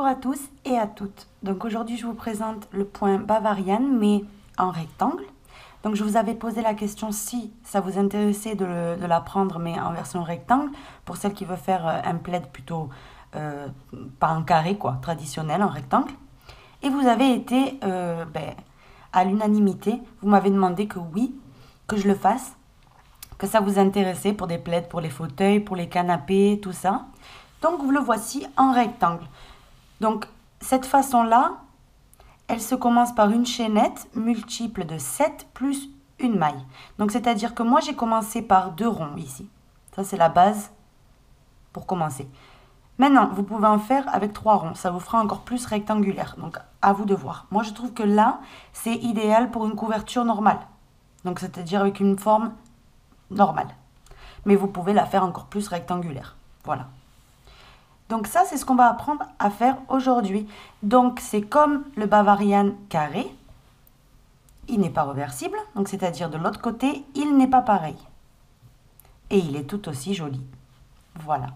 à tous et à toutes. Donc aujourd'hui je vous présente le point Bavarian mais en rectangle. Donc je vous avais posé la question si ça vous intéressait de l'apprendre mais en version rectangle pour celles qui veulent faire un plaid plutôt pas en carré quoi, traditionnel en rectangle. Et vous avez été à l'unanimité, vous m'avez demandé que oui, que je le fasse, que ça vous intéressait pour des plaids, pour les fauteuils, pour les canapés, tout ça. Donc vous le voici en rectangle. Donc cette façon-là, elle se commence par une chaînette multiple de 7 plus une maille. Donc c'est-à-dire que moi j'ai commencé par 2 ronds ici. Ça c'est la base pour commencer. Maintenant, vous pouvez en faire avec 3 ronds. Ça vous fera encore plus rectangulaire. Donc à vous de voir. Moi je trouve que là, c'est idéal pour une couverture normale. Donc c'est-à-dire avec une forme normale. Mais vous pouvez la faire encore plus rectangulaire. Voilà. Donc ça, c'est ce qu'on va apprendre à faire aujourd'hui. Donc c'est comme le Bavarian carré. Il n'est pas reversible. Donc c'est-à-dire de l'autre côté, il n'est pas pareil. Et il est tout aussi joli. Voilà.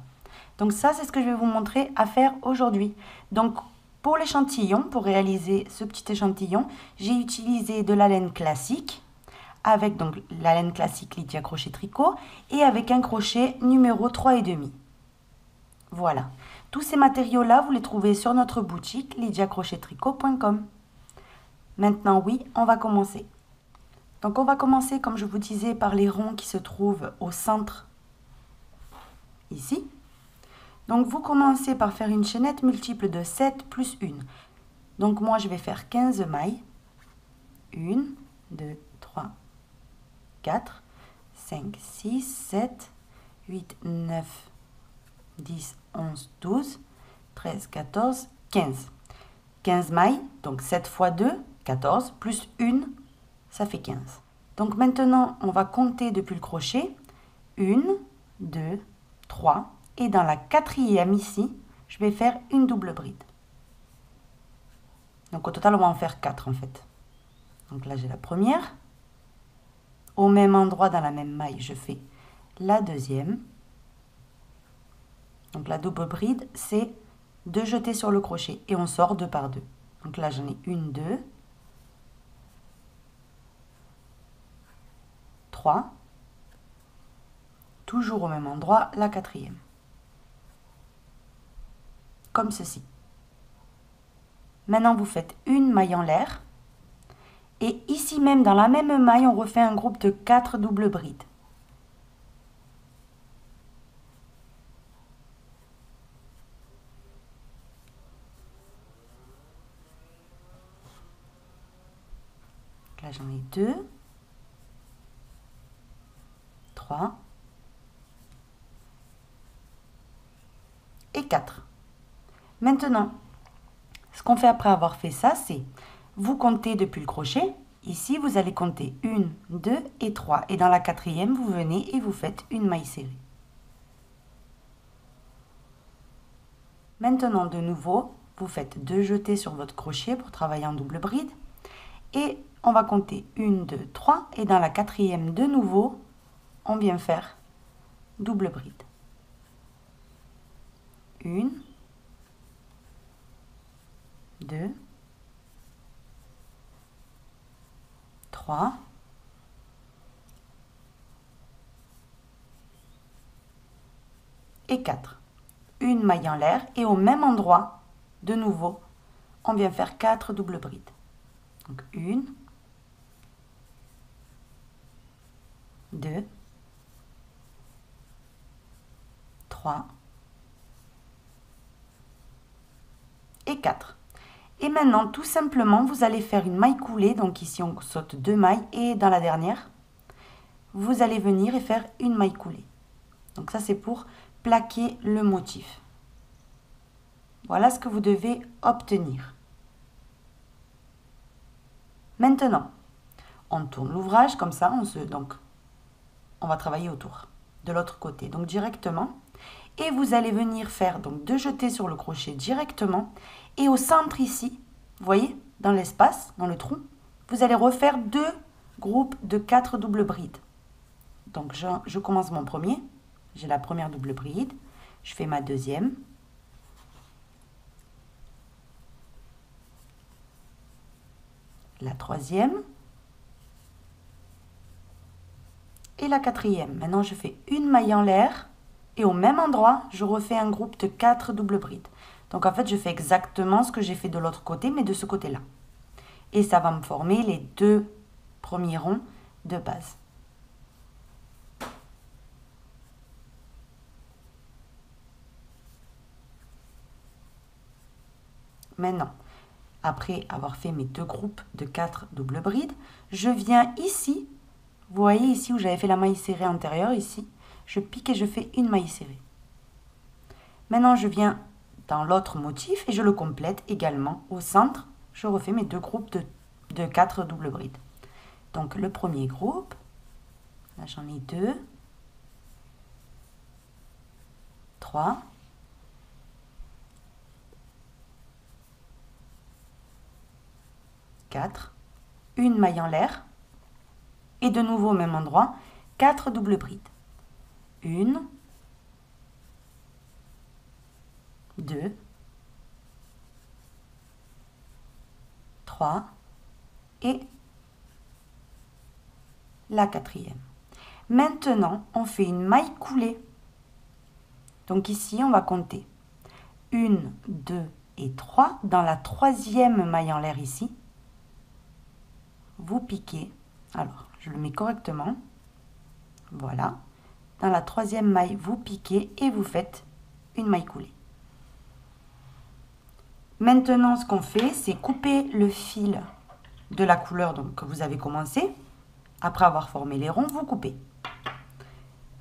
Donc ça, c'est ce que je vais vous montrer à faire aujourd'hui. Donc pour l'échantillon, pour réaliser ce petit échantillon, j'ai utilisé de la laine classique. Avec donc la laine classique Lydia Crochet Tricot. Et avec un crochet numéro 3,5. Voilà. Tous ces matériaux-là, vous les trouvez sur notre boutique lydiacrochettricot.com. Maintenant, oui, on va commencer. Donc, on va commencer, comme je vous disais, par les ronds qui se trouvent au centre, ici. Donc, vous commencez par faire une chaînette multiple de 7 plus 1. Donc, moi, je vais faire 15 mailles. 1, 2, 3, 4, 5, 6, 7, 8, 9, 10, 11, 12, 13, 14, 15. 15 mailles, donc 7 fois 2, 14, plus 1, ça fait 15. Donc maintenant, on va compter depuis le crochet. 1, 2, 3. Et dans la quatrième ici, je vais faire une double bride. Donc au total, on va en faire 4 en fait. Donc là, j'ai la première. Au même endroit, dans la même maille, je fais la deuxième. Donc la double bride, c'est 2 jetés sur le crochet et on sort 2 par 2. Donc là, j'en ai 1, 2, 3. Toujours au même endroit, la quatrième. Comme ceci. Maintenant, vous faites une maille en l'air. Et ici même, dans la même maille, on refait un groupe de 4 doubles brides. Là, j'en ai 2, 3 et 4. Maintenant, ce qu'on fait après avoir fait ça, c'est vous comptez depuis le crochet. Ici, vous allez compter 1, 2 et 3. Et dans la quatrième, vous venez et vous faites une maille serrée. Maintenant, de nouveau, vous faites 2 jetés sur votre crochet pour travailler en double bride. Et on va compter 1, 2, 3. Et dans la quatrième, de nouveau, on vient faire double bride. 1, 2, 3, et 4. Une maille en l'air et au même endroit, de nouveau, on vient faire 4 doubles brides. Donc 1, 2, 3 et 4. Et maintenant, tout simplement, vous allez faire une maille coulée. Donc ici, on saute 2 mailles. Et dans la dernière, vous allez venir et faire une maille coulée. Donc ça, c'est pour plaquer le motif. Voilà ce que vous devez obtenir. Maintenant, on tourne l'ouvrage comme ça. Donc, on va travailler autour de l'autre côté. Donc directement. Et vous allez venir faire donc 2 jetés sur le crochet directement. Et au centre ici, vous voyez, dans l'espace, dans le trou, vous allez refaire 2 groupes de 4 doubles brides. Donc je commence mon premier. J'ai la première double bride. Je fais ma deuxième. la troisième et la quatrième. Maintenant, je fais une maille en l'air et au même endroit, je refais un groupe de 4 doubles brides. Donc en fait, je fais exactement ce que j'ai fait de l'autre côté, mais de ce côté-là. Et ça va me former les 2 premiers ronds de base. Maintenant, après avoir fait mes 2 groupes de 4 doubles brides, je viens ici, vous voyez ici où j'avais fait la maille serrée antérieure, ici, je pique et je fais une maille serrée. Maintenant, je viens dans l'autre motif et je le complète également au centre. Je refais mes 2 groupes de 4 doubles brides. Donc, le premier groupe, là j'en ai 2, 3, 4, une maille en l'air et de nouveau au même endroit, 4 doubles brides. 1, 2, 3 et la quatrième. Maintenant, on fait une maille coulée. Donc ici, on va compter 1, 2 et 3. Dans la troisième maille en l'air ici, vous piquez. Alors, je le mets correctement. Voilà. Dans la troisième maille, vous piquez et vous faites une maille coulée. Maintenant, ce qu'on fait, c'est couper le fil de la couleur donc, que vous avez commencé. Après avoir formé les ronds, vous coupez.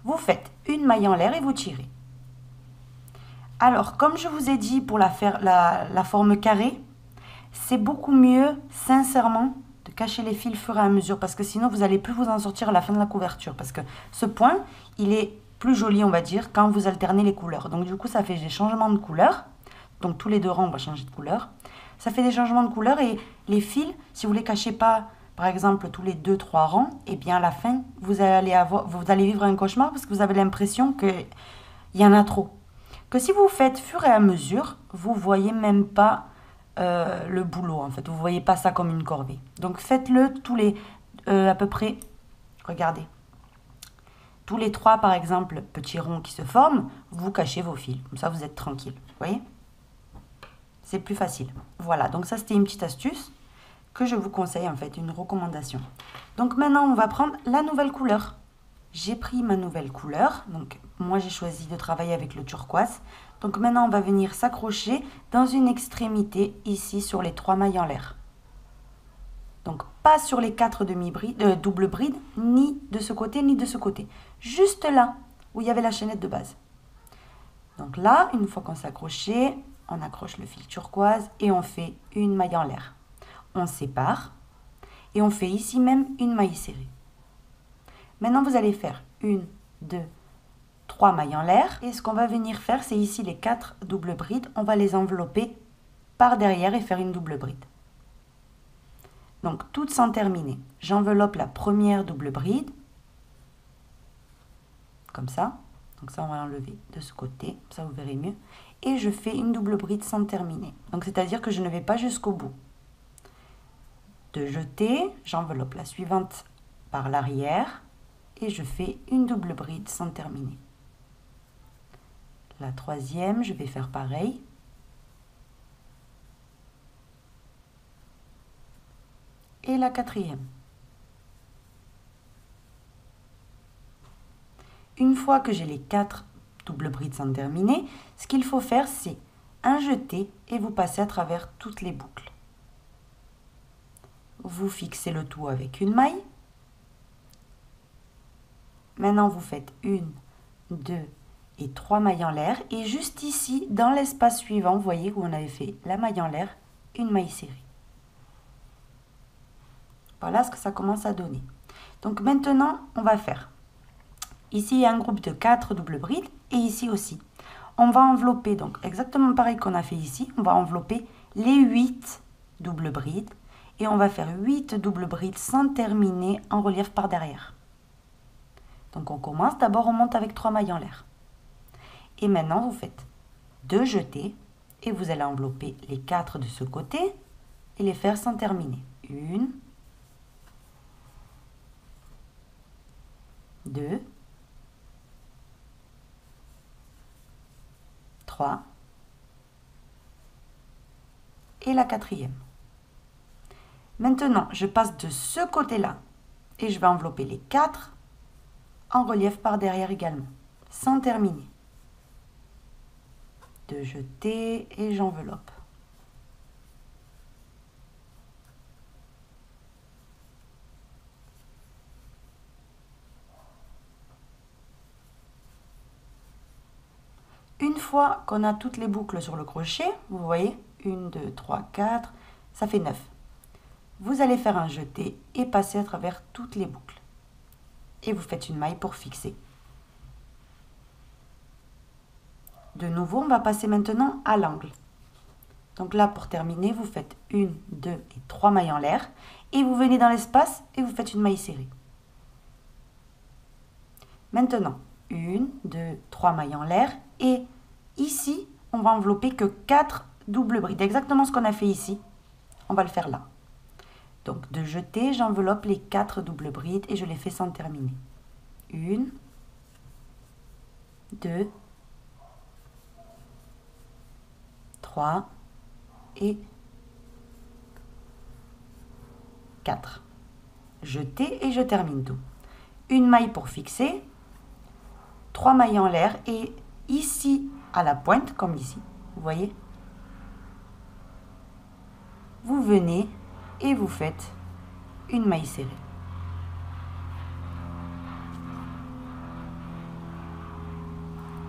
Vous faites une maille en l'air et vous tirez. Alors, comme je vous ai dit pour la forme carrée, c'est beaucoup mieux, sincèrement, de cacher les fils au fur et à mesure parce que sinon, vous n'allez plus vous en sortir à la fin de la couverture. Parce que ce point, il est plus joli, on va dire, quand vous alternez les couleurs. Donc, du coup, ça fait des changements de couleur. Donc, tous les 2 rangs, on va changer de couleur. Ça fait des changements de couleur et les fils, si vous ne les cachez pas, par exemple, tous les 2-3 rangs, et bien à la fin, vous allez vivre un cauchemar parce que vous avez l'impression qu'il y en a trop. Que si vous faites fur et à mesure, vous ne voyez même pas le boulot, en fait. Vous ne voyez pas ça comme une corvée. Donc, faites-le tous les, à peu près, regardez, tous les 3, par exemple, petits ronds qui se forment, vous cachez vos fils. Comme ça, vous êtes tranquille. Vous voyez ? C'est plus facile. Voilà, donc ça, c'était une petite astuce que je vous conseille, en fait, une recommandation. Donc, maintenant, on va prendre la nouvelle couleur. J'ai pris ma nouvelle couleur. Donc, moi, j'ai choisi de travailler avec le turquoise. Donc, maintenant, on va venir s'accrocher dans une extrémité, ici, sur les 3 mailles en l'air. Donc, pas sur les 4 doubles brides, ni de ce côté, ni de ce côté. Juste là, où il y avait la chaînette de base. Donc là, une fois qu'on s'est accroché, on accroche le fil turquoise et on fait une maille en l'air. On sépare et on fait ici même une maille serrée. Maintenant, vous allez faire 1, 2, 3 mailles en l'air. Et ce qu'on va venir faire, c'est ici les 4 doubles brides. On va les envelopper par derrière et faire une double bride. Donc, toutes sans terminer. J'enveloppe la première double bride. Comme ça. Donc ça, on va l'enlever de ce côté. Ça, vous verrez mieux. Et je fais une double bride sans terminer. Donc, c'est-à-dire que je ne vais pas jusqu'au bout. De jeter, j'enveloppe la suivante par l'arrière. Et je fais une double bride sans terminer. La troisième, je vais faire pareil. Et la quatrième. Une fois que j'ai les 4 doubles brides sans terminer, ce qu'il faut faire, c'est un jeté et vous passez à travers toutes les boucles. Vous fixez le tout avec une maille. Maintenant, vous faites 1, 2 et 3 mailles en l'air. Et juste ici, dans l'espace suivant, vous voyez où on avait fait la maille en l'air, une maille serrée. Voilà ce que ça commence à donner. Donc maintenant, on va faire. Ici, il y a un groupe de 4 doubles brides et ici aussi. On va envelopper, donc exactement pareil qu'on a fait ici, on va envelopper les 8 doubles brides et on va faire 8 doubles brides sans terminer en relief par derrière. Donc on commence, d'abord on monte avec 3 mailles en l'air. Et maintenant, vous faites 2 jetés et vous allez envelopper les 4 de ce côté et les faire sans terminer. 1, 2, 3 et la quatrième. Maintenant, je passe de ce côté-là et je vais envelopper les 4 en relief par derrière également, sans terminer. De jeter et j'enveloppe. Une fois qu'on a toutes les boucles sur le crochet, vous voyez, 1, 2, 3, 4, ça fait 9. Vous allez faire un jeté et passer à travers toutes les boucles. Et vous faites une maille pour fixer. De nouveau, on va passer maintenant à l'angle. Donc là, pour terminer, vous faites 1, 2 et 3 mailles en l'air. Et vous venez dans l'espace et vous faites une maille serrée. Maintenant, 1, 2, 3 mailles en l'air. Et ici, on va envelopper que 4 doubles brides. Exactement ce qu'on a fait ici. On va le faire là. Donc, de jeter, j'enveloppe les 4 doubles brides et je les fais sans terminer. 1, 2, 3 et 4. Jeter et je termine tout. Une maille pour fixer, 3 mailles en l'air et ici à la pointe, comme ici, vous voyez, vous venez et vous faites une maille serrée.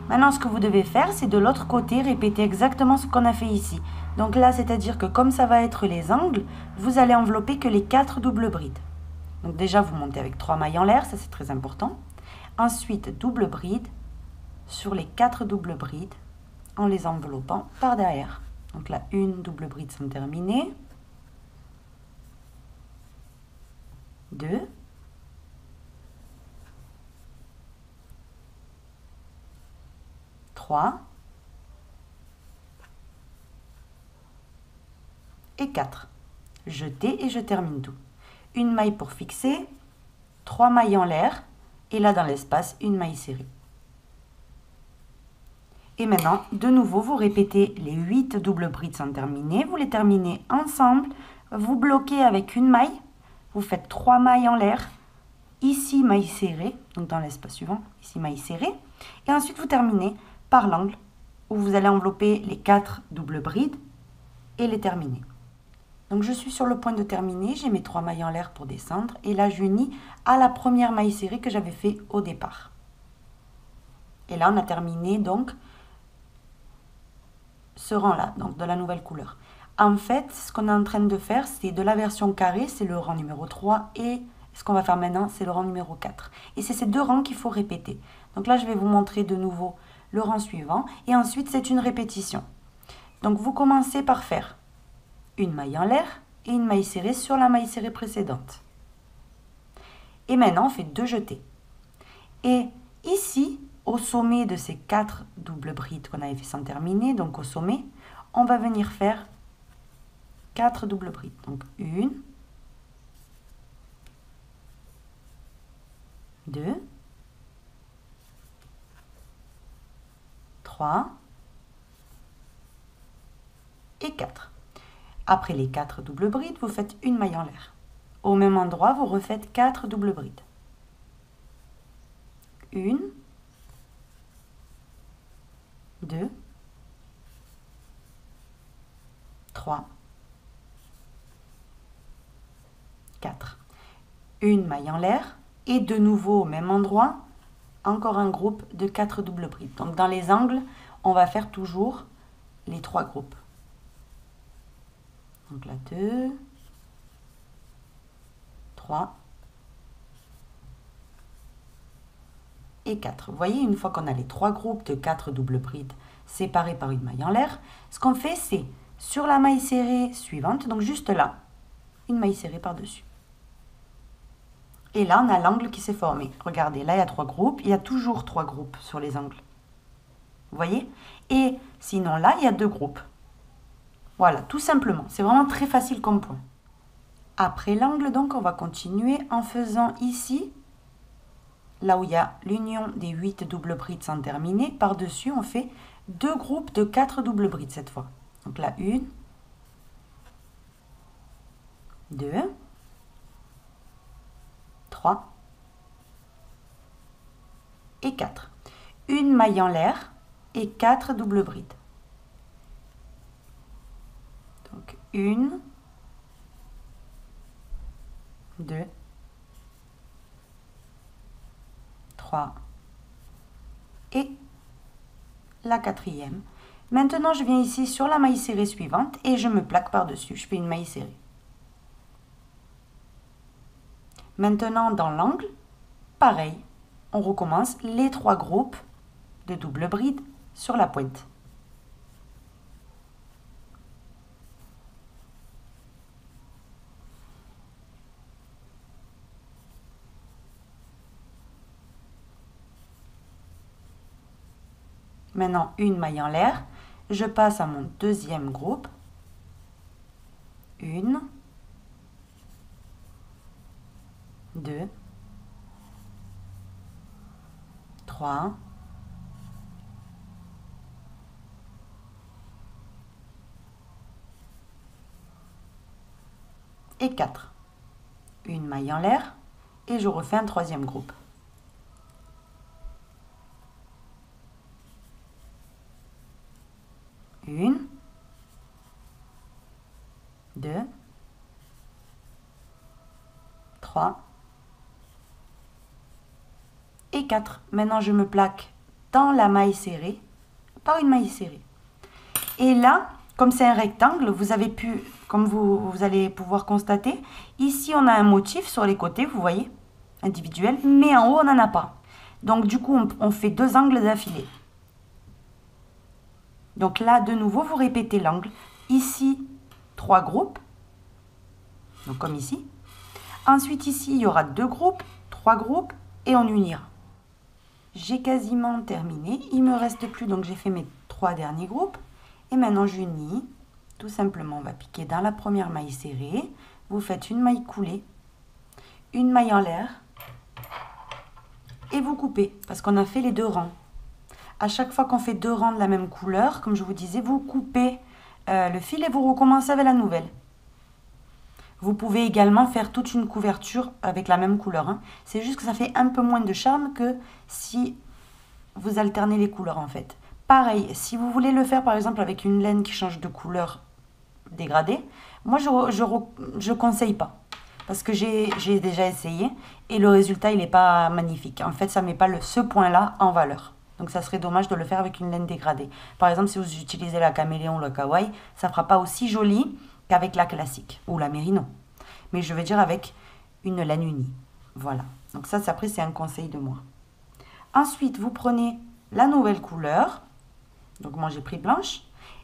Maintenant, ce que vous devez faire, c'est de l'autre côté, répéter exactement ce qu'on a fait ici. Donc là, c'est-à-dire que comme ça va être les angles, vous allez envelopper que les 4 doubles brides. Donc déjà, vous montez avec 3 mailles en l'air, ça c'est très important. Ensuite, double bride sur les 4 doubles brides en les enveloppant par derrière. Donc là, une double bride sans terminer. 2. 3 et 4. Jeter et je termine tout. Une maille pour fixer, 3 mailles en l'air et là dans l'espace, une maille serrée. Et maintenant, de nouveau, vous répétez les 8 doubles brides sans terminer. Vous les terminez ensemble. Vous bloquez avec une maille. Vous faites 3 mailles en l'air. Ici, maille serrée. Donc dans l'espace suivant, ici, maille serrée. Et ensuite, vous terminez par l'angle où vous allez envelopper les 4 doubles brides et les terminer. Donc je suis sur le point de terminer. J'ai mes 3 mailles en l'air pour descendre. Et là, j'unis à la première maille serrée que j'avais fait au départ. Et là, on a terminé donc ce rang-là, donc de la nouvelle couleur. En fait, ce qu'on est en train de faire, c'est de la version carrée, c'est le rang numéro 3, et ce qu'on va faire maintenant, c'est le rang numéro 4. Et c'est ces deux rangs qu'il faut répéter. Donc là, je vais vous montrer de nouveau le rang suivant, et ensuite, c'est une répétition. Donc, vous commencez par faire une maille en l'air et une maille serrée sur la maille serrée précédente. Et maintenant, on fait 2 jetés. Et ici, au sommet de ces 4 doubles brides qu'on avait fait sans terminer, donc au sommet, on va venir faire 4 doubles brides. Donc 1, 2, 3 et 4. Après les 4 doubles brides, vous faites une maille en l'air. Au même endroit, vous refaites 4 doubles brides. 1, 2, 3, 4. Une maille en l'air et de nouveau au même endroit, encore un groupe de 4 doubles brides. Donc dans les angles, on va faire toujours les 3 groupes. Donc là, 2, 3 et 4. Vous voyez, une fois qu'on a les 3 groupes de 4 doubles brides séparés par une maille en l'air, ce qu'on fait, c'est sur la maille serrée suivante, donc juste là, une maille serrée par-dessus. Et là, on a l'angle qui s'est formé. Regardez, là, il y a 3 groupes. Il y a toujours 3 groupes sur les angles. Vous voyez? Et sinon, là, il y a 2 groupes. Voilà, tout simplement. C'est vraiment très facile comme point. Après l'angle, donc, on va continuer en faisant ici, là où il y a l'union des 8 doubles brides sans terminer, par-dessus, on fait 2 groupes de 4 doubles brides cette fois. Donc là, 1, 2, 3 et 4. Une maille en l'air et 4 doubles brides. Donc 1, 2, 3 et la quatrième. Maintenant, je viens ici sur la maille serrée suivante et je me plaque par-dessus. Je fais une maille serrée. Maintenant, dans l'angle, pareil, on recommence les 3 groupes de double bride sur la pointe. Maintenant, une maille en l'air, je passe à mon deuxième groupe. 1, 2, 3, et 4. Une maille en l'air et je refais un troisième groupe. 1, 2, 3 et 4. Maintenant, je me plaque dans la maille serrée par une maille serrée. Et là, comme c'est un rectangle, vous avez pu, comme vous allez pouvoir constater, ici on a un motif sur les côtés, vous voyez, individuel, mais en haut on n'en a pas. Donc du coup, on fait 2 angles d'affilée. Donc là, de nouveau, vous répétez l'angle. Ici, 3 groupes, donc comme ici. Ensuite, ici, il y aura 2 groupes, 3 groupes, et on unira. J'ai quasiment terminé. Il me reste plus, donc j'ai fait mes 3 derniers groupes. Et maintenant, j'unis. Tout simplement, on va piquer dans la première maille serrée. Vous faites une maille coulée, une maille en l'air, et vous coupez, parce qu'on a fait les 2 rangs. À chaque fois qu'on fait 2 rangs de la même couleur, comme je vous disais, vous coupez le fil et vous recommencez avec la nouvelle. Vous pouvez également faire toute une couverture avec la même couleur, hein. C'est juste que ça fait un peu moins de charme que si vous alternez les couleurs en fait. Pareil, si vous voulez le faire par exemple avec une laine qui change de couleur dégradée, moi je conseille pas. Parce que j'ai déjà essayé et le résultat il n'est pas magnifique. En fait, ça ne met pas ce point-là en valeur. Donc ça serait dommage de le faire avec une laine dégradée. Par exemple, si vous utilisez la caméléon ou la kawaii, ça ne fera pas aussi joli qu'avec la classique ou la mérino. Mais je veux dire avec une laine unie. Voilà. Donc ça, après, c'est un conseil de moi. Ensuite, vous prenez la nouvelle couleur. Donc moi, j'ai pris blanche.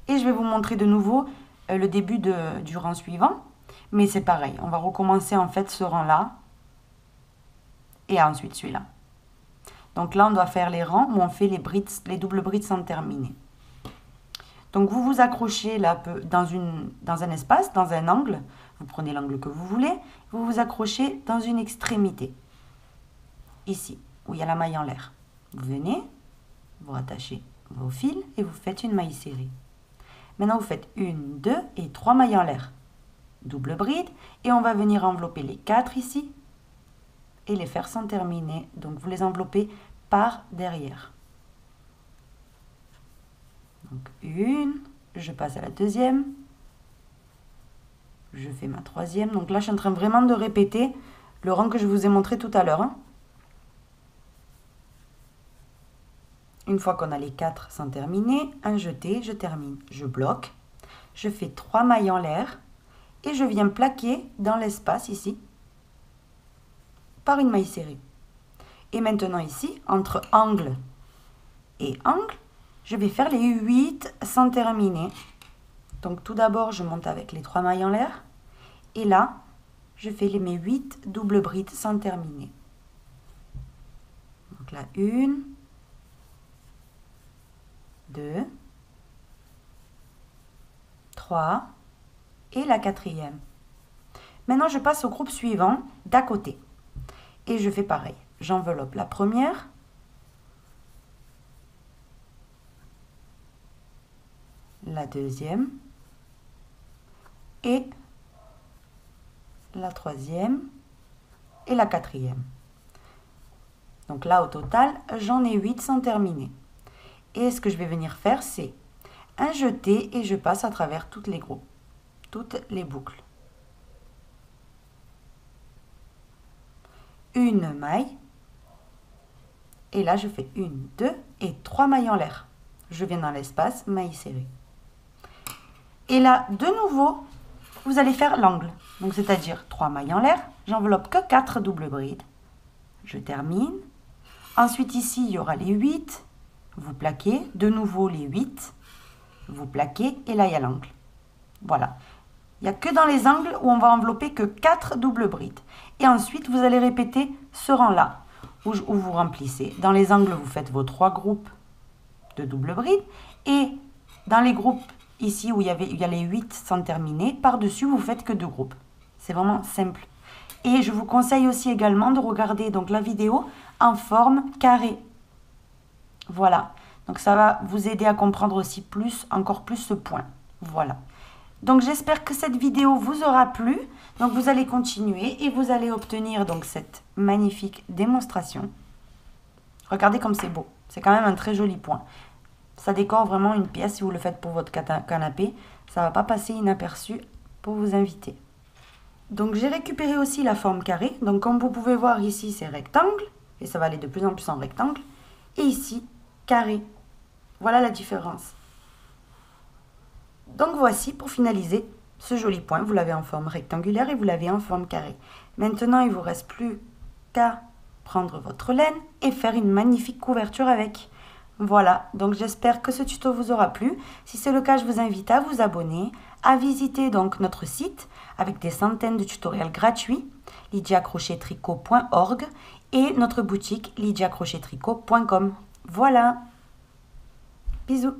Et je vais vous montrer de nouveau le début du rang suivant. Mais c'est pareil. On va recommencer en fait ce rang-là. Et ensuite celui-là. Donc là, on doit faire les rangs où on fait les doubles brides sans terminer. Donc vous vous accrochez là dans un espace, dans un angle. Vous prenez l'angle que vous voulez. Vous vous accrochez dans une extrémité. Ici, où il y a la maille en l'air. Vous venez, vous rattachez vos fils et vous faites une maille serrée. Maintenant, vous faites 1, 2 et 3 mailles en l'air. Double bride. Et on va venir envelopper les 4 ici. Et les faire sans terminer. Donc vous les enveloppez par derrière. Donc une, je passe à la deuxième. Je fais ma troisième. Donc là, je suis en train vraiment de répéter le rang que je vous ai montré tout à l'heure, hein. Une fois qu'on a les 4 sans terminer, un jeté, je termine. Je bloque. Je fais 3 mailles en l'air. Et je viens plaquer dans l'espace ici par une maille serrée. Et maintenant ici, entre angle et angle, je vais faire les 8 sans terminer. Donc tout d'abord, je monte avec les 3 mailles en l'air. Et là, je fais mes 8 doubles brides sans terminer. Donc là, 1, 2, 3 et la quatrième. Maintenant, je passe au groupe suivant d'à côté. Et je fais pareil. J'enveloppe la première. La deuxième. Et la troisième. Et la quatrième. Donc là, au total, j'en ai 8 sans terminer. Et ce que je vais venir faire, c'est un jeté et je passe à travers toutes les boucles. Une maille. Et là, je fais 1, 2 et 3 mailles en l'air. Je viens dans l'espace, maille serrée. Et là, de nouveau, vous allez faire l'angle. Donc, c'est-à-dire 3 mailles en l'air. J'enveloppe que 4 doubles brides. Je termine. Ensuite, ici, il y aura les 8. Vous plaquez. De nouveau, les 8. Vous plaquez. Et là, il y a l'angle. Voilà. Il n'y a que dans les angles où on va envelopper que 4 doubles brides. Et ensuite, vous allez répéter ce rang-là, où vous remplissez. Dans les angles, vous faites vos 3 groupes de doubles brides. Et dans les groupes, ici, où il y a les 8 sans terminer, par-dessus, vous faites que 2 groupes. C'est vraiment simple. Et je vous conseille aussi également de regarder donc la vidéo en forme carrée. Voilà. Donc, ça va vous aider à comprendre aussi encore plus ce point. Voilà. Donc, j'espère que cette vidéo vous aura plu. Donc, vous allez continuer et vous allez obtenir donc cette magnifique démonstration. Regardez comme c'est beau. C'est quand même un très joli point. Ça décore vraiment une pièce si vous le faites pour votre canapé. Ça ne va pas passer inaperçu pour vos invités. Donc, j'ai récupéré aussi la forme carrée. Donc, comme vous pouvez voir ici, c'est rectangle. Et ça va aller de plus en plus en rectangle. Et ici, carré. Voilà la différence. Donc, voici pour finaliser ce joli point. Vous l'avez en forme rectangulaire et vous l'avez en forme carrée. Maintenant, il ne vous reste plus qu'à prendre votre laine et faire une magnifique couverture avec. Voilà, donc j'espère que ce tuto vous aura plu. Si c'est le cas, je vous invite à vous abonner, à visiter donc notre site avec des centaines de tutoriels gratuits, lydiacrochettricot.org et notre boutique lydiacrochettricot.com. Voilà, bisous.